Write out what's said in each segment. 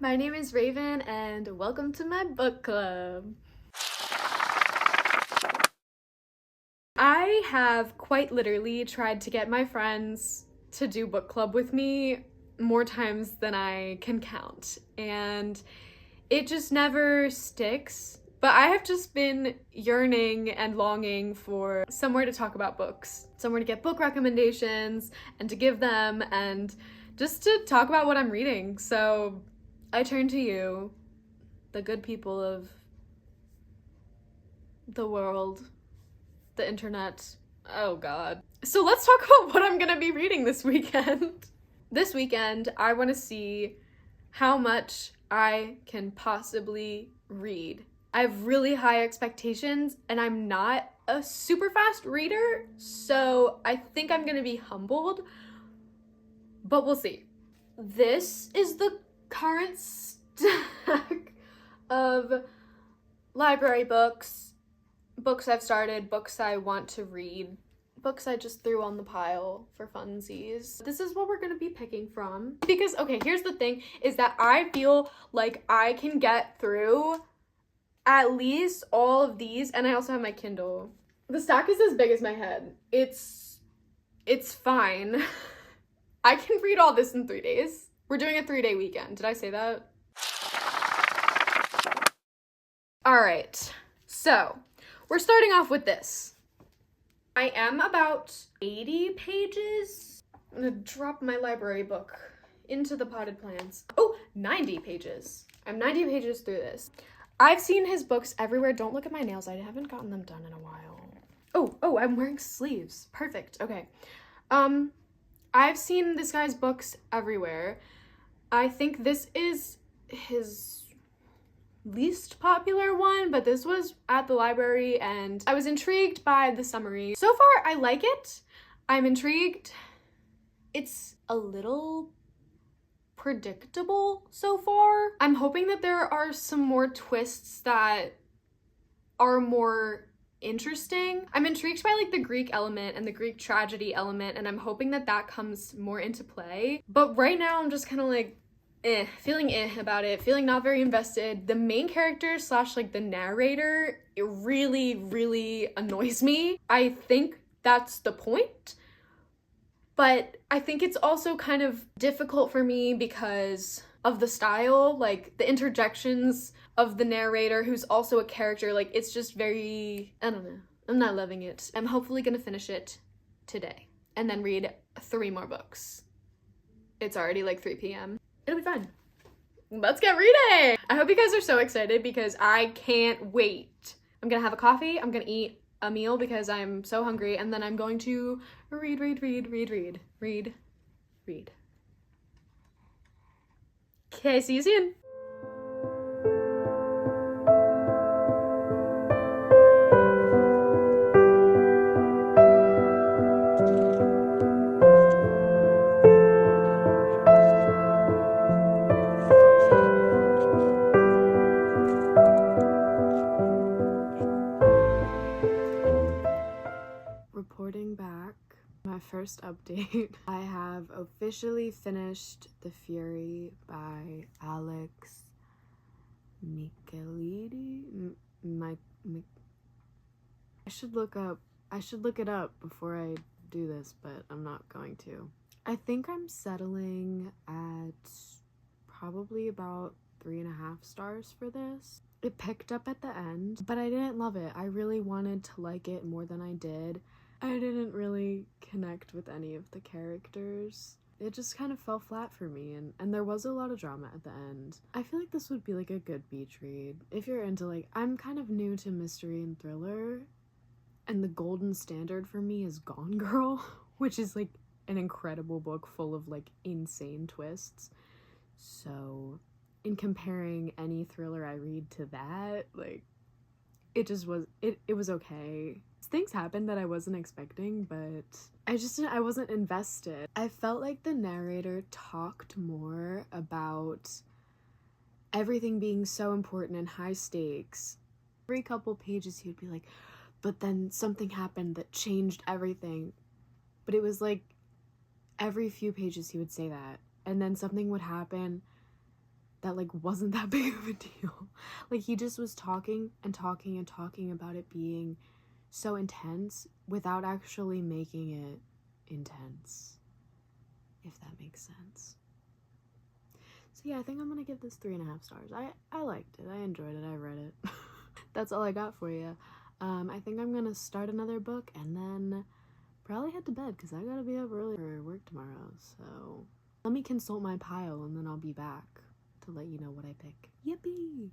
My name is Raven and welcome to my book club. I have quite literally tried to get my friends to do book club with me more times than I can count, and it just never sticks. But I have just been yearning and longing for somewhere to talk about books, somewhere to get book recommendations and to give them, and just to talk about what I'm reading. So I turn to you, the good people of the world, the internet. Oh God. So let's talk about what I'm gonna be reading this weekend. This weekend, I want to see how much I can possibly read. I have really high expectations and I'm not a super fast reader, so I think I'm gonna be humbled, but we'll see. This is the current stack of library books, books I've started, books I want to read, books I just threw on the pile for funsies. This is what we're gonna be picking from. Because, okay, here's the thing, is that I feel like I can get through at least all of these, and I also have my Kindle. The stack is as big as my head. It's fine. I can read all this in 3 days. We're doing a 3-day weekend. Did I say that? All right, so we're starting off with this. I am about 80 pages. I'm gonna drop my library book into the potted plants. Oh, 90 pages. I'm 90 pages through this. I've seen his books everywhere. Don't look at my nails. I haven't gotten them done in a while. Oh, I'm wearing sleeves. Perfect. Okay. I've seen this guy's books everywhere. I think this is his least popular one, but this was at the library and I was intrigued by the summary. So far, I like it. I'm intrigued. It's a little predictable so far. I'm hoping that there are some more twists that are more interesting. I'm intrigued by like the Greek element and the Greek tragedy element, and I'm hoping that that comes more into play. But right now I'm just kind of like feeling about it, feeling not very invested. The main character slash like the narrator, it really annoys me. I think that's the point. But I think it's also kind of difficult for me because of the style, like the interjections of the narrator who's also a character. Like, it's just very, I don't know. I'm not loving it. I'm hopefully gonna finish it today and then read 3 more books. It's already like 3 p.m. It'll be fun. Let's get reading! I hope you guys are so excited because I can't wait. I'm gonna have a coffee, I'm gonna eat a meal because I'm so hungry, and then I'm going to read. Okay, see you soon. Reporting back, my first update. I have officially finished The Fury by Alex Michaelides. I should look it up before I do this, but I'm not going to. I think I'm settling at probably about 3.5 stars for this. It picked up at the end, but I didn't love it. I really wanted to like it more than I did. I didn't really connect with any of the characters. It just kind of fell flat for me, and there was a lot of drama at the end. I feel like this would be like a good beach read. If you're into like, I'm kind of new to mystery and thriller, and the golden standard for me is Gone Girl, which is like an incredible book full of like insane twists. So in comparing any thriller I read to that, like, it was okay. Things happened that I wasn't expecting, but I wasn't invested. I felt like the narrator talked more about everything being so important and high stakes. Every couple pages he would be like, but then something happened that changed everything. But it was like every few pages he would say that, and then something would happen that like wasn't that big of a deal. Like he just was talking and talking and talking about it being so intense without actually making it intense, if that makes sense. So yeah, I think I'm gonna give this 3.5 stars. I liked it, I enjoyed it, I read it. That's all I got for you. I think I'm gonna start another book and then probably head to bed because I gotta be up early for work tomorrow. So let me consult my pile and then I'll be back to let you know what I pick. Yippee!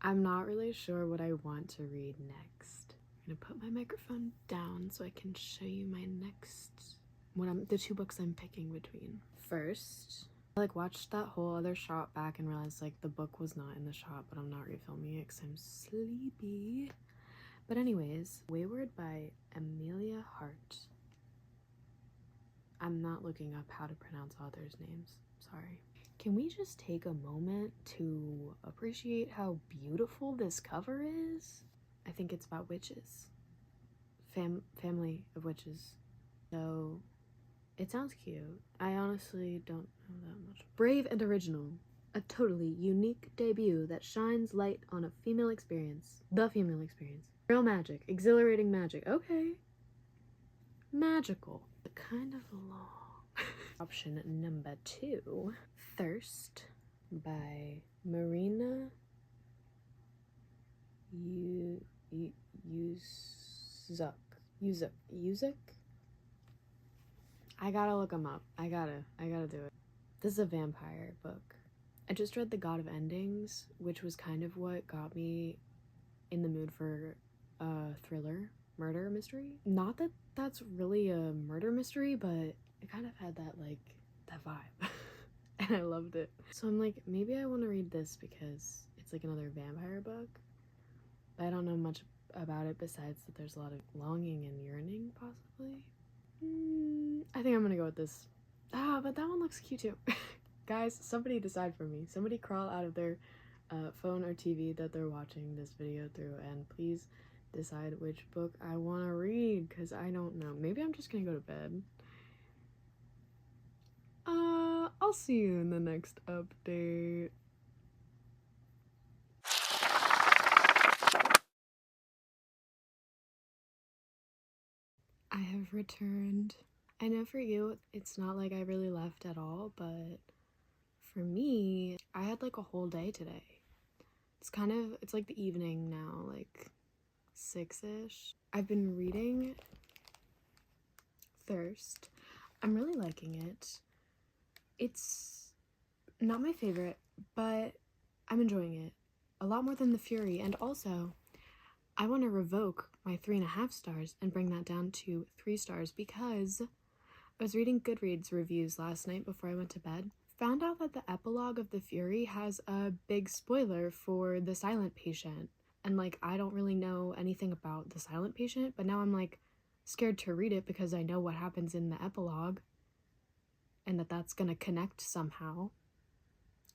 I'm not really sure what I want to read next. I'm gonna put my microphone down so I can show you my next, the 2 books I'm picking between. First, I like watched that whole other shop back and realized like the book was not in the shop, but I'm not refilming it because I'm sleepy. But anyways, Wayward by Amelia Hart. I'm not looking up how to pronounce authors' names, sorry. Can we just take a moment to appreciate how beautiful this cover is? I think it's about witches. Family of witches. So, it sounds cute. I honestly don't know that much. Brave and original. A totally unique debut that shines light on a female experience. The female experience. Real magic. Exhilarating magic. Okay. Magical. Kind of long. Option number 2. Thirst by Marina Yuszczuk. I gotta look them up. I gotta do it. This is a vampire book. I just read The God of Endings, which was kind of what got me in the mood for a thriller, murder mystery. Not that that's really a murder mystery, but it kind of had that vibe. And I loved it. So I'm like, maybe I want to read this because it's like another vampire book. But I don't know much about it besides that there's a lot of longing and yearning, possibly. I think I'm gonna go with this. But that one looks cute too. Guys, somebody decide for me. Somebody crawl out of their phone or TV that they're watching this video through and please decide which book I want to read because I don't know. Maybe I'm just gonna go to bed. I'll see you in the next update. I have returned. I know for you, it's not like I really left at all, but for me, I had like a whole day today. It's like the evening now, like 6-ish. I've been reading Thirst. I'm really liking it. It's not my favorite, but I'm enjoying it a lot more than The Fury. And also, I want to revoke my 3.5 stars and bring that down to 3 stars because I was reading Goodreads reviews last night before I went to bed. Found out that the epilogue of The Fury has a big spoiler for the silent patient. And like, I don't really know anything about the silent patient, but now I'm like scared to read it because I know what happens in the epilogue and that's gonna connect somehow.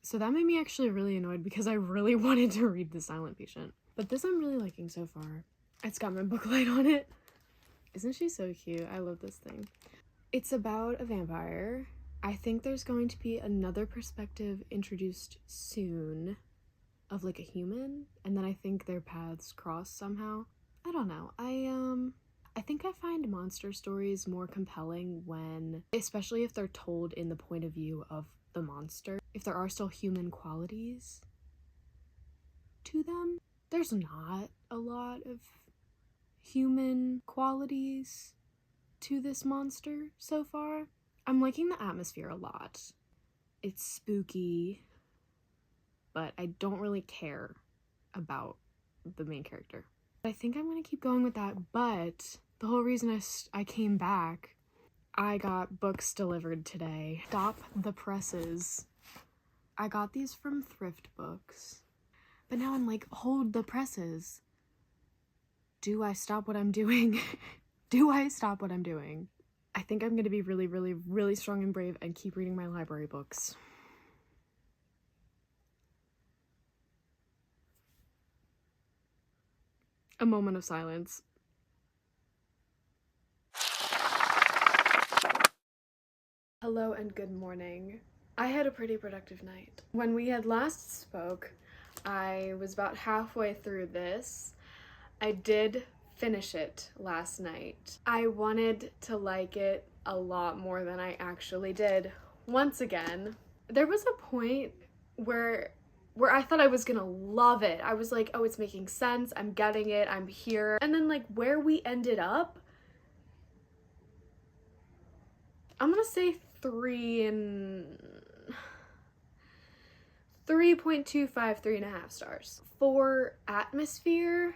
So that made me actually really annoyed because I really wanted to read The Silent Patient. But this I'm really liking so far. It's got my book light on it. Isn't she so cute? I love this thing. It's about a vampire. I think there's going to be another perspective introduced soon of like a human, and then I think their paths cross somehow. I don't know. I think I find monster stories more compelling when, especially if they're told in the point of view of the monster, if there are still human qualities to them. There's not a lot of human qualities to this monster so far. I'm liking the atmosphere a lot. It's spooky, but I don't really care about the main character. I think I'm gonna keep going with that, but the whole reason I came back, I got books delivered today. Stop the Presses. I got these from Thrift Books, but now I'm like, hold the presses. Do I stop what I'm doing? Do I stop what I'm doing? I think I'm gonna be really, really, really strong and brave and keep reading my library books. A moment of silence. Hello and good morning. I had a pretty productive night. When we had last spoke, I was about halfway through this. I did finish it last night. I wanted to like it a lot more than I actually did. Once again, there was a point where I thought I was gonna love it. I was like, oh, it's making sense, I'm getting it, I'm here. And then like where we ended up, I'm gonna say 3.25, 3.5 stars. For atmosphere,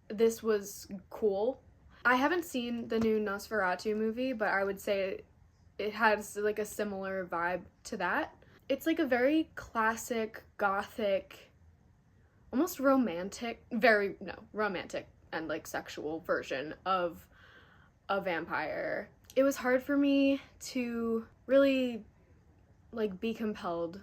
this was cool. I haven't seen the new Nosferatu movie, but I would say it has like a similar vibe to that. It's like a very classic, gothic, almost romantic, romantic and like sexual version of a vampire. It was hard for me to really like be compelled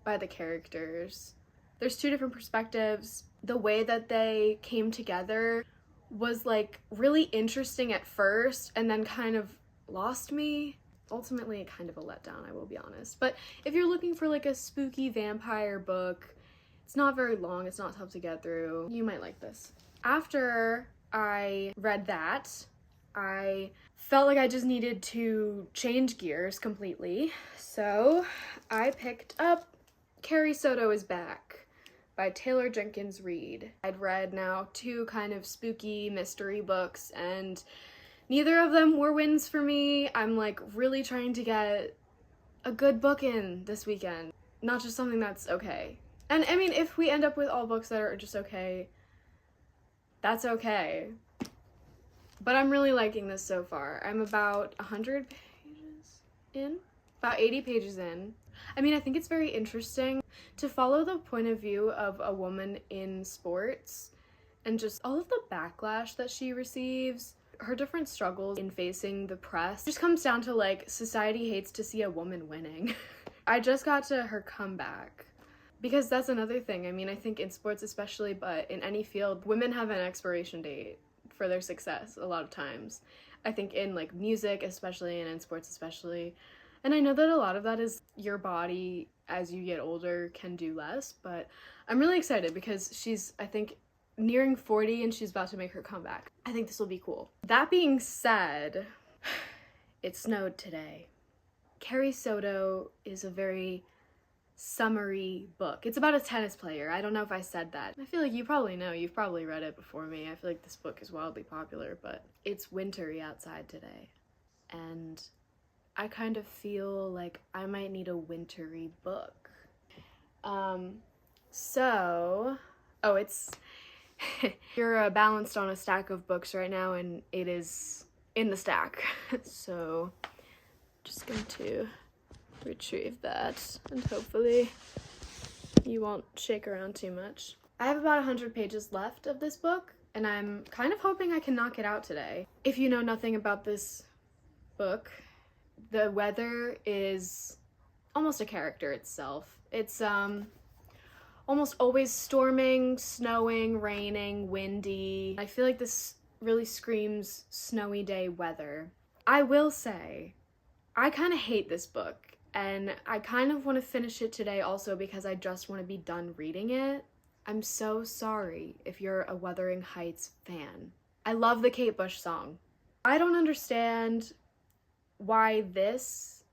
by the characters. There's two different perspectives. The way that they came together was like really interesting at first and then kind of lost me. Ultimately, kind of a letdown, I will be honest. But if you're looking for like a spooky vampire book, it's not very long, it's not tough to get through, you might like this. After I read that, I felt like I just needed to change gears completely. So I picked up Carrie, Soto is Back by Taylor Jenkins Reid. I'd read now 2 kind of spooky mystery books and neither of them were wins for me. I'm like really trying to get a good book in this weekend, not just something that's okay. And I mean, if we end up with all books that are just okay, that's okay. But I'm really liking this so far. I'm about 100 pages in, about 80 pages in. I mean, I think it's very interesting to follow the point of view of a woman in sports and just all of the backlash that she receives, her different struggles in facing the press. It just comes down to like, society hates to see a woman winning. I just got to her comeback. Because that's another thing. I mean, I think in sports especially, but in any field, women have an expiration date for their success a lot of times. I think in like music especially and in sports especially. And I know that a lot of that is your body as you get older can do less, but I'm really excited because she's, I think, nearing 40 and she's about to make her comeback. I think this will be cool. That being said, it snowed today. Carrie Soto is a very summery book. It's about a tennis player. I don't know if I said that. I feel like you probably know. You've probably read it before me. I feel like this book is wildly popular, but it's wintry outside today. And I kind of feel like I might need a wintry book. You're balanced on a stack of books right now and it is in the stack. So just going to retrieve that and hopefully you won't shake around too much. I have about 100 pages left of this book and I'm kind of hoping I can knock it out today. If you know nothing about this book, the weather is almost a character itself. It's almost always storming, snowing, raining, windy. I feel like this really screams snowy day weather. I will say, I kind of hate this book and I kind of want to finish it today also because I just want to be done reading it. I'm so sorry if you're a Wuthering Heights fan. I love the Kate Bush song. I don't understand why this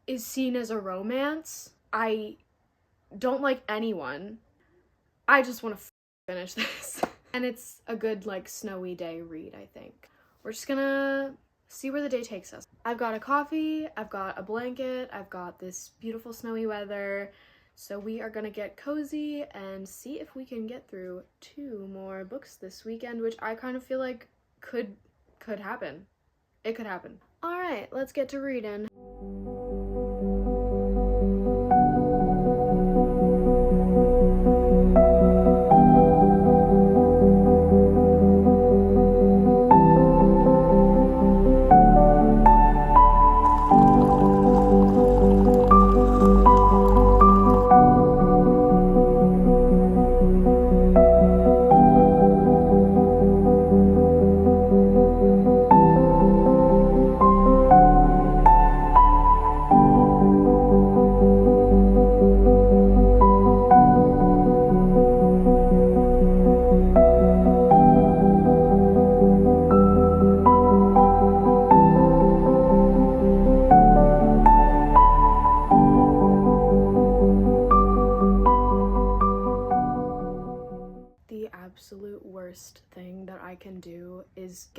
is seen as a romance. I don't like anyone. I just want to finish this. And it's a good like snowy day read, I think. We're just gonna see where the day takes us. I've got a coffee, I've got a blanket, I've got this beautiful snowy weather. So we are gonna get cozy and see if we can get through 2 more books this weekend, which I kind of feel like could happen. It could happen. All right, let's get to reading.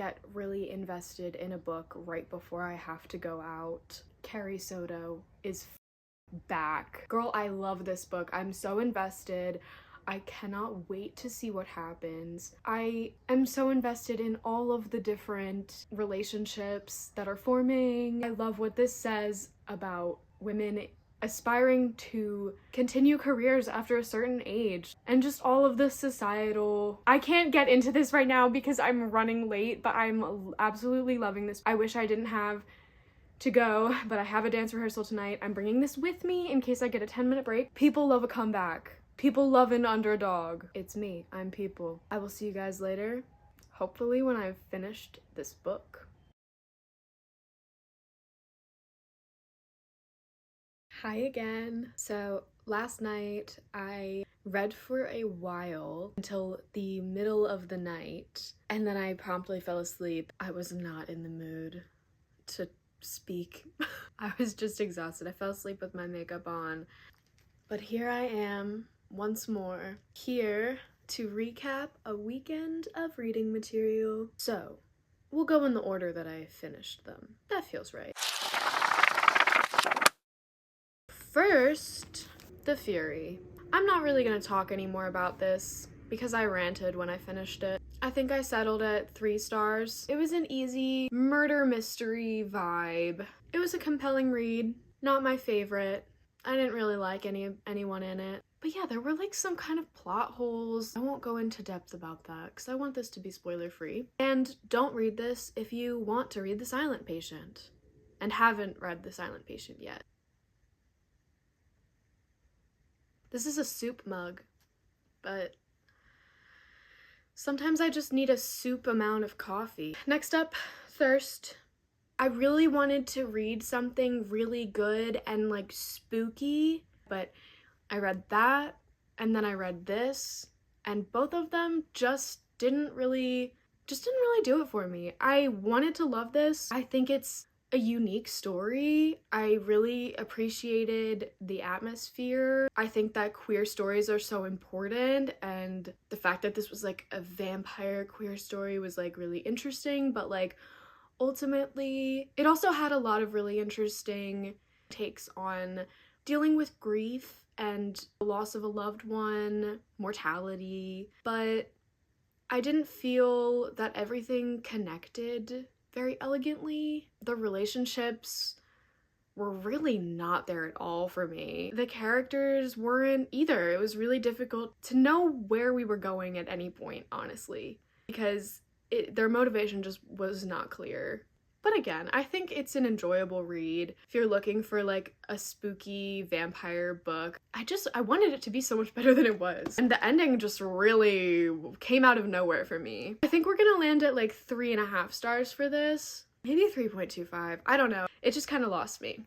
get really invested in a book right before I have to go out. Carrie Soto is back. Girl, I love this book. I'm so invested. I cannot wait to see what happens. I am so invested in all of the different relationships that are forming. I love what this says about women aspiring to continue careers after a certain age, and just all of the societal... I can't get into this right now because I'm running late, but I'm absolutely loving this. I wish I didn't have to go, but I have a dance rehearsal tonight. I'm bringing this with me in case I get a 10-minute break. People love a comeback. People love an underdog. It's me. I'm People. I will see you guys later, hopefully when I've finished this book. Hi again. So last night I read for a while until the middle of the night, and then I promptly fell asleep. I was not in the mood to speak. I was just exhausted. I fell asleep with my makeup on. But here I am once more, here to recap a weekend of reading material. So we'll go in the order that I finished them. That feels right. First, The Fury. I'm not really gonna talk anymore about this because I ranted when I finished it. I think I settled at 3 stars. It was an easy murder mystery vibe. It was a compelling read. Not my favorite. I didn't really like anyone in it. But yeah, there were like some kind of plot holes. I won't go into depth about that because I want this to be spoiler free. And don't read this if you want to read The Silent Patient and haven't read The Silent Patient yet. This is a soup mug, but sometimes I just need a soup amount of coffee. Next up, Thirst. I really wanted to read something really good and like spooky, but I read that and then I read this, and both of them just didn't really do it for me. I wanted to love this. I think it's a unique story. I really appreciated the atmosphere. I think that queer stories are so important, and the fact that this was like a vampire queer story was like really interesting, but like ultimately it also had a lot of really interesting takes on dealing with grief and the loss of a loved one, mortality, but I didn't feel that everything connected very elegantly. The relationships were really not there at all for me. The characters weren't either. It was really difficult to know where we were going at any point, honestly, because their motivation just was not clear. But again, I think it's an enjoyable read if you're looking for like a spooky vampire book. I wanted it to be so much better than it was. And the ending just really came out of nowhere for me. I think we're gonna land at like 3.5 stars for this. Maybe 3.25, I don't know. It just kind of lost me.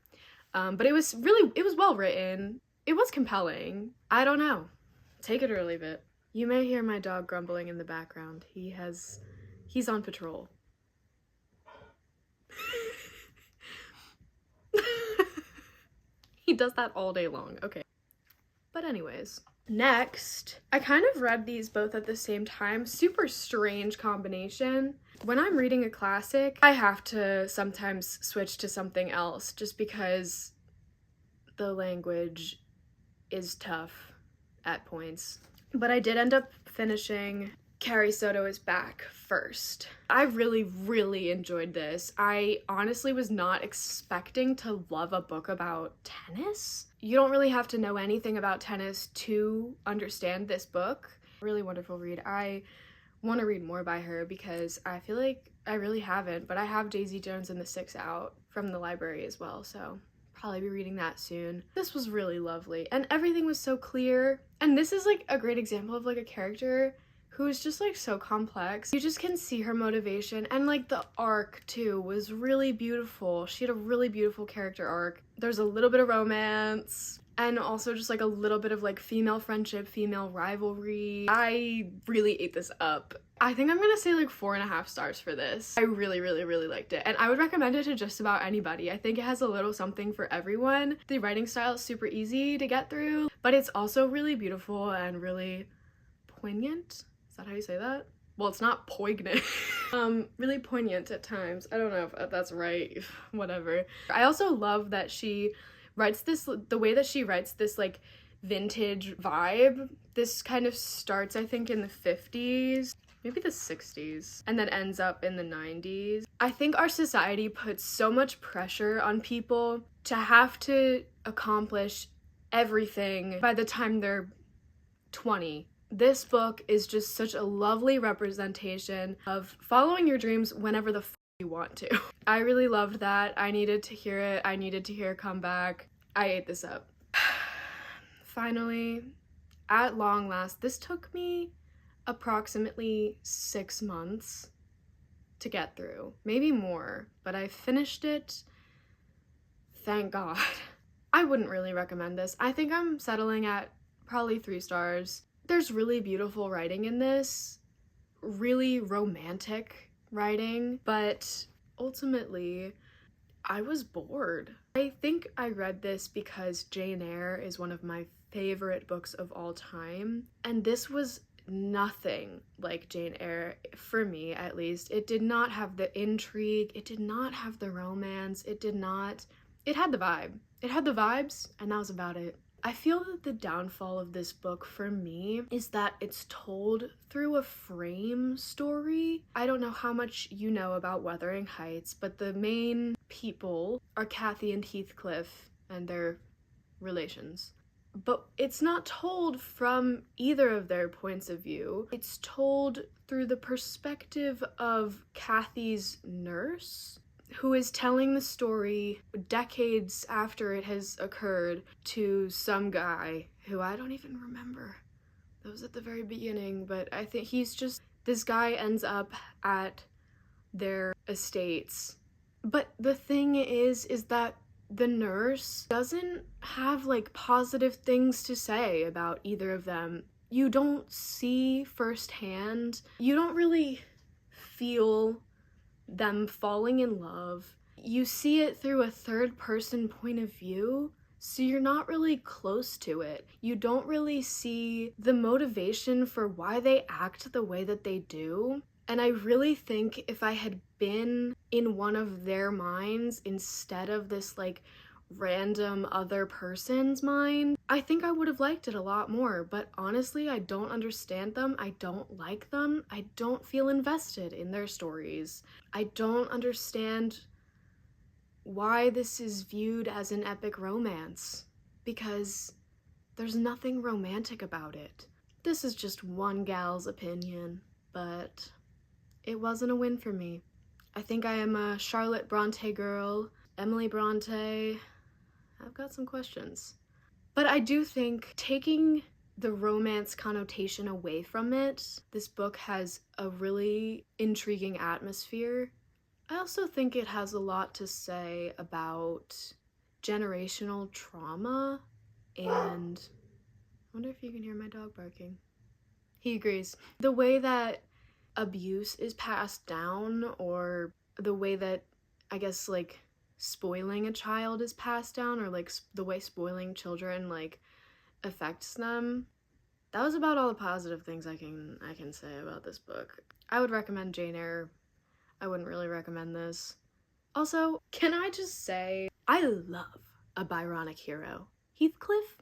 But it was well written. It was compelling. I don't know. Take it or leave it. You may hear my dog grumbling in the background. He's on patrol. He does that all day long. Okay. But anyways, next, I kind of read these both at the same time. Super strange combination. When I'm reading a classic, I have to sometimes switch to something else just because the language is tough at points. But I did end up finishing Carrie Soto Is Back first. I really enjoyed this. I honestly was not expecting to love a book about tennis. You don't really have to know anything about tennis to understand this book. Really wonderful read. I want to read more by her because I feel like I really haven't, but I have Daisy Jones and the Six out from the library as well, so probably be reading that soon. This was really lovely and everything was so clear, and this is like a great example of like a character who is just like so complex. You just can see her motivation, and like the arc too was really beautiful. She had a really beautiful character arc. There's a little bit of romance and also just like a little bit of like female friendship, female rivalry. I really ate this up. I think I'm gonna say like 4.5 stars for this. I really liked it, and I would recommend it to just about anybody. I think it has a little something for everyone. The writing style is super easy to get through, but it's also really beautiful and really poignant. Is that how you say that? well, it's not poignant. Really poignant at times. I don't know if that's right, whatever. I also love that she writes this, the way that she writes this like vintage vibe. This kind of starts, I think, in the 50s, maybe the 60s, and then ends up in the 90s. I think our society puts so much pressure on people to have to accomplish everything by the time they're 20. This book is just such a lovely representation of following your dreams whenever the you want to. I really loved that. I needed to hear it. I needed to hear it come back. I ate this up. Finally, at long last, this took me approximately 6 months to get through, maybe more, but I finished it, thank God. I wouldn't really recommend this. I think I'm settling at probably 3 stars. There's really beautiful writing in this, really romantic writing, but ultimately, I was bored. I think I read this because Jane Eyre is one of my favorite books of all time, and this was nothing like Jane Eyre, for me at least. It did not have the intrigue, it did not have the romance, it had the vibe. It had the vibes, and that was about it. I feel that the downfall of this book for me is that it's told through a frame story. I don't know how much you know about Wuthering Heights, but the main people are Cathy and Heathcliff and their relations. But it's not told from either of their points of view. It's told through the perspective of Cathy's nurse, who is telling the story decades after it has occurred to some guy who I don't even remember. That was at the very beginning, but I think this guy ends up at their estates. But the thing is that the nurse doesn't have like positive things to say about either of them. You don't see firsthand, you don't really feel them falling in love. You see it through a third person point of view, so you're not really close to it. You don't really see the motivation for why they act the way that they do. And I really think if I had been in one of their minds instead of this like random other person's mind, I think I would have liked it a lot more. But honestly, I don't understand them. I don't like them. I don't feel invested in their stories. I don't understand why this is viewed as an epic romance, because there's nothing romantic about it. This is just one gal's opinion, but it wasn't a win for me. I think I am a Charlotte Bronte girl. Emily Bronte, I've got some questions. But I do think, taking the romance connotation away from it, this book has a really intriguing atmosphere. I also think it has a lot to say about generational trauma, and I wonder if you can hear my dog barking. He agrees. The way that abuse is passed down, or the way that, I guess, like, spoiling a child is passed down, or like the way spoiling children like affects them. That was about all the positive things I can say about this book. I would recommend Jane Eyre. I wouldn't really recommend this. Also, can I just say, I love a Byronic hero. Heathcliff?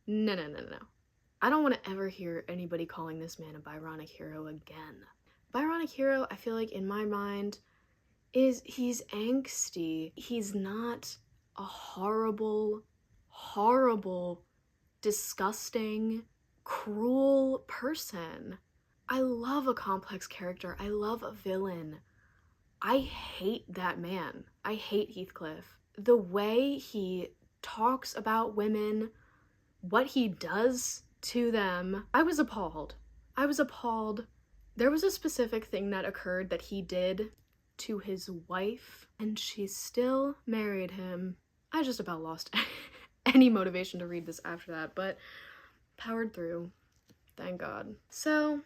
No. I don't want to ever hear anybody calling this man a Byronic hero again. Byronic hero, I feel like in my mind, he's angsty. He's not a horrible, disgusting, cruel person. I love a complex character. I love a villain. I hate that man. I hate Heathcliff. The way he talks about women, what he does to them, I was appalled. There was a specific thing that occurred that he did to his wife, and she still married him. I just about lost any motivation to read this after that, but powered through, thank God. So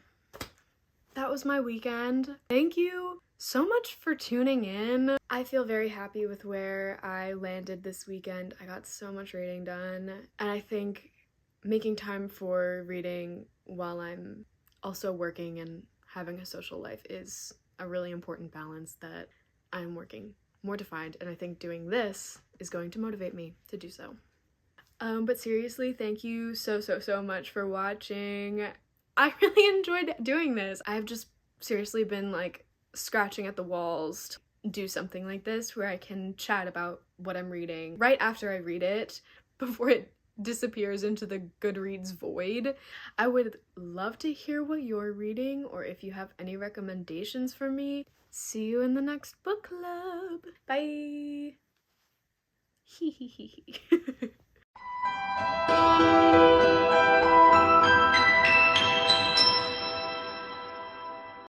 that was my weekend. Thank you so much for tuning in. I feel very happy with where I landed this weekend. I got so much reading done, and I think making time for reading while I'm also working and having a social life is a really important balance that I'm working more to find, and I think doing this is going to motivate me to do so. But seriously, thank you so much for watching. I really enjoyed doing this. I've just seriously been like scratching at the walls to do something like this where I can chat about what I'm reading right after I read it before it disappears into the Goodreads void. I would love to hear what you're reading, or if you have any recommendations for me. See you in the next book club. Bye.